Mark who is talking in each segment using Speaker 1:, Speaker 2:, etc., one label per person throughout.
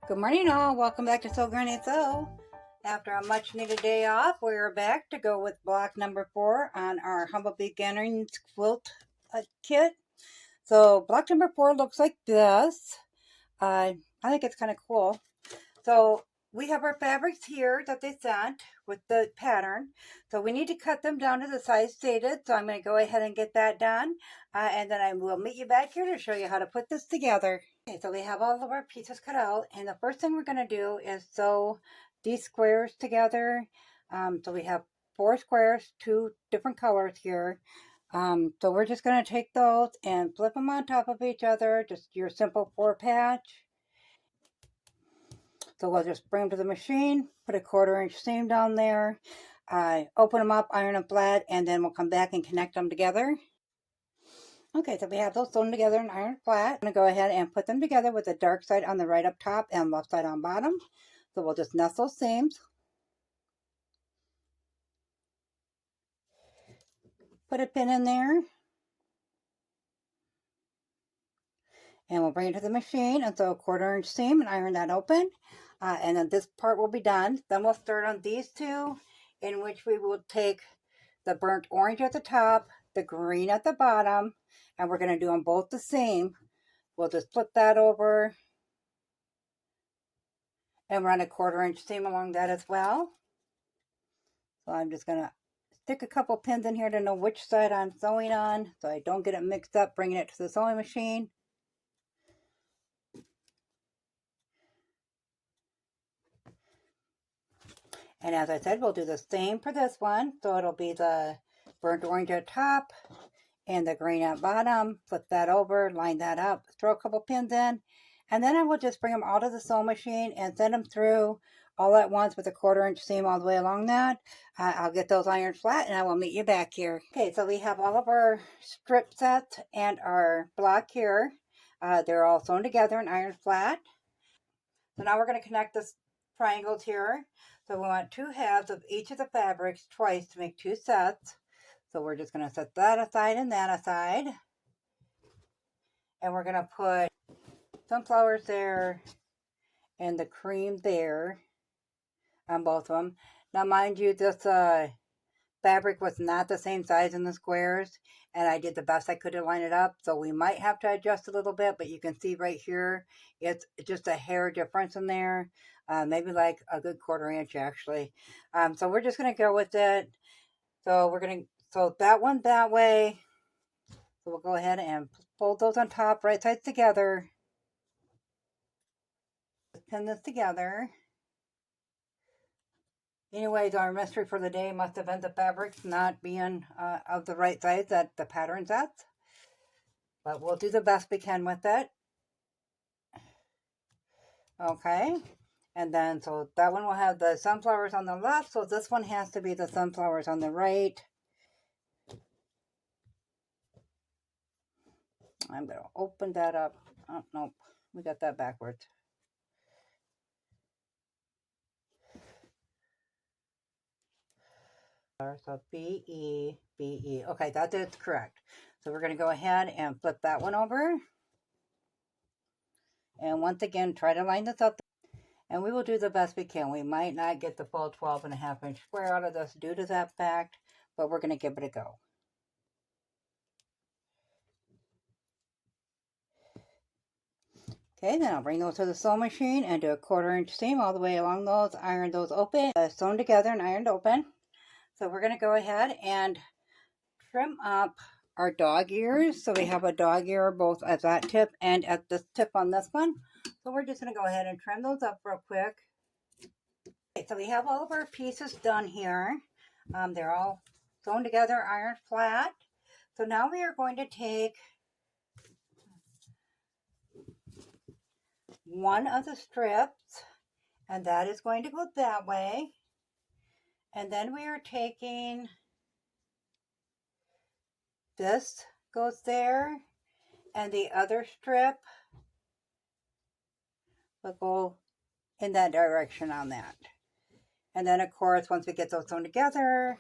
Speaker 1: Good morning all, welcome back to Sew Granny Sew. After a much needed day off, we're back to go with block number 4 on our Humble Beginners quilt kit. So block number 4 looks like this. I think it's kind of cool. So we have our fabrics here that they sent with the pattern. So we need to cut them down to the size stated. So I'm going to go ahead and get that done. And then I will meet you back here to show you how to put this together. Okay, so we have all of our pieces cut out. And the first thing we're going to do is sew these squares together. So we have 4 squares, 2 different colors here. So we're just going to take those and flip them on top of each other. Just your simple 4 patch. So we'll just bring them to the machine, put a 1/4 inch seam down there, open them up, iron them flat, and then we'll come back and connect them together. Okay, so we have those sewn together and ironed flat. I'm going to go ahead and put them together with the dark side on the right up top and left side on bottom. So we'll just nest those seams. Put a pin in there. And we'll bring it to the machine and sew a 1/4 inch seam and iron that open. And then this part will be done. Then we'll start on these two, in which we will take the burnt orange at the top, the green at the bottom, and we're going to do them both the same. We'll just flip that over and run a 1/4 inch seam along that as well. So I'm just going to stick a couple pins in here to know which side I'm sewing on so I don't get it mixed up bringing it to the sewing machine. And as I said, we'll do the same for this one. So it'll be the burnt orange at top and the green at bottom. Flip that over, line that up, throw a couple pins in. And then I will just bring them all to the sewing machine and send them through all at once with a 1/4 inch seam all the way along that. I'll get those ironed flat and I will meet you back here. Okay, so we have all of our strip sets and our block here. They're all sewn together and ironed flat. So now we're going to connect this triangles here. So we want 2 halves of each of the fabrics twice to make 2 sets. So we're just going to set that aside and that aside. And we're going to put sunflowers there and the cream there on both of them. Now mind you, this fabric was not the same size in the squares, and I did the best I could to line it up, so we might have to adjust a little bit, but you can see right here it's just a hair difference in there, maybe like a good 1/4 inch actually. So we're just going to go with it. So we're going to sew that one that way. So we'll go ahead and fold those on top, right sides together. Pin this together. Anyways, our mystery for the day must have been the fabrics not being of the right size that the pattern's at. But we'll do the best we can with it. Okay. And then, so that one will have the sunflowers on the left. So this one has to be the sunflowers on the right. I'm going to open that up. Oh, nope. We got that backwards. So B-E, B-E. Okay, that is correct. So we're going to go ahead and flip that one over. And once again, try to line this up. And we will do the best we can. We might not get the full 12.5 inch square out of this due to that fact, but we're going to give it a go. Okay, then I'll bring those to the sewing machine and do a 1/4 inch seam all the way along those, iron those open, sewn together and ironed open. So we're going to go ahead and trim up our dog ears. So we have a dog ear both at that tip and at this tip on this one. So we're just going to go ahead and trim those up real quick. Okay, so we have all of our pieces done here. They're all sewn together, ironed flat. So now we are going to take one of the strips, and that is going to go that way. And then we are taking this goes there, and the other strip will go in that direction on that. And then of course, once we get those sewn together,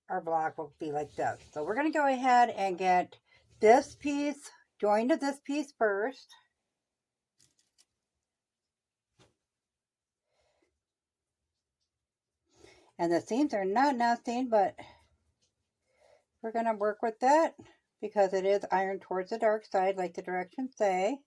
Speaker 1: our block will be like this. So we're going to go ahead and get this piece join to this piece first. And the seams are not nesting, but we're going to work with that because it is iron towards the dark side, like the directions say.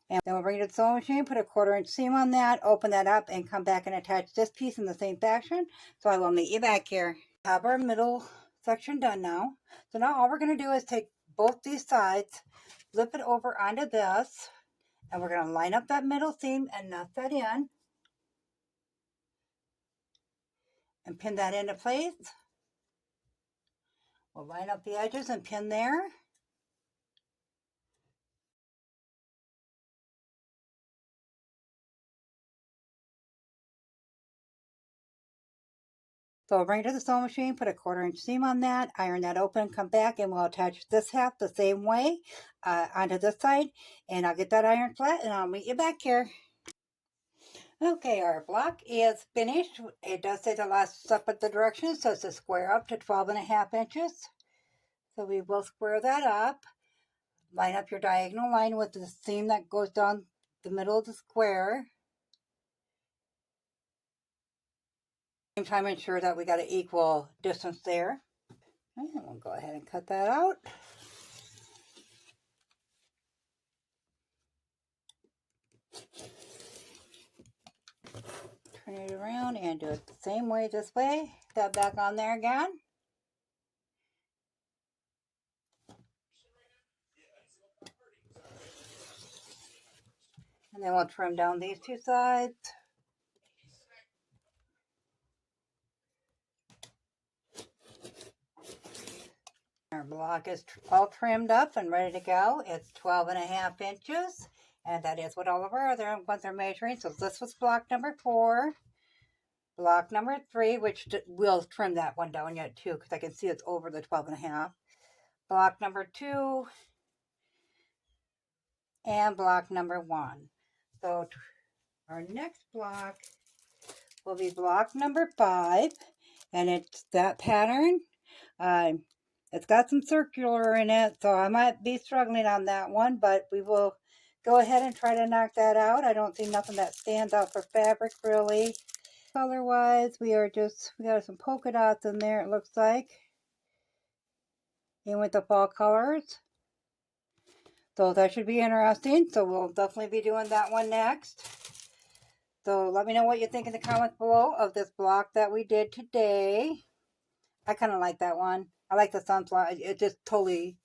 Speaker 1: And then we'll bring it to the sewing machine, put a 1/4 inch seam on that, open that up, and come back and attach this piece in the same fashion. So I will meet you back here. Have our middle section done now. So now all we're going to do is take both these sides, flip it over onto this, and we're going to line up that middle seam and nut that in. And pin that into place. We'll line up the edges and pin there. So we'll bring it to the sewing machine, put a 1/4 inch seam on that, iron that open, come back, and we'll attach this half the same way onto this side. And I'll get that iron flat and I'll meet you back here. Okay, our block is finished. It does say the last step of the directions, so it's to square up to 12.5 inches. So we will square that up. Line up your diagonal line with the seam that goes down the middle of the square. Same time, ensure that we got an equal distance there. And we'll go ahead and cut that out. Turn it around and do it the same way this way. That back on there again. And then we'll trim down these two sides. Our block is all trimmed up and ready to go. It's 12.5 inches. And that is what all of our other ones are measuring. So this was block number 4. Block number 3, which we'll trim that one down yet too, because I can see it's over the 12.5. Block number 2. And block number 1. So our next block will be block number 5. And it's that pattern. It's got some circular in it, so I might be struggling on that one, but we will go ahead and try to knock that out. I don't see nothing that stands out for fabric, really. Color-wise, we got some polka dots in there, it looks like. In with the fall colors. So that should be interesting, so we'll definitely be doing that one next. So let me know what you think in the comments below of this block that we did today. I kind of like that one. I like the sunflower. It just totally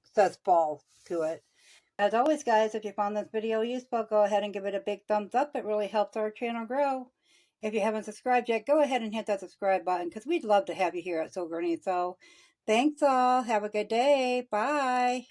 Speaker 1: says fall to it. As always, guys, if you found this video useful, go ahead and give it a big thumbs up. It really helps our channel grow. If you haven't subscribed yet, go ahead and hit that subscribe button because we'd love to have you here at Sew Gurney. So thanks all. Have a good day. Bye.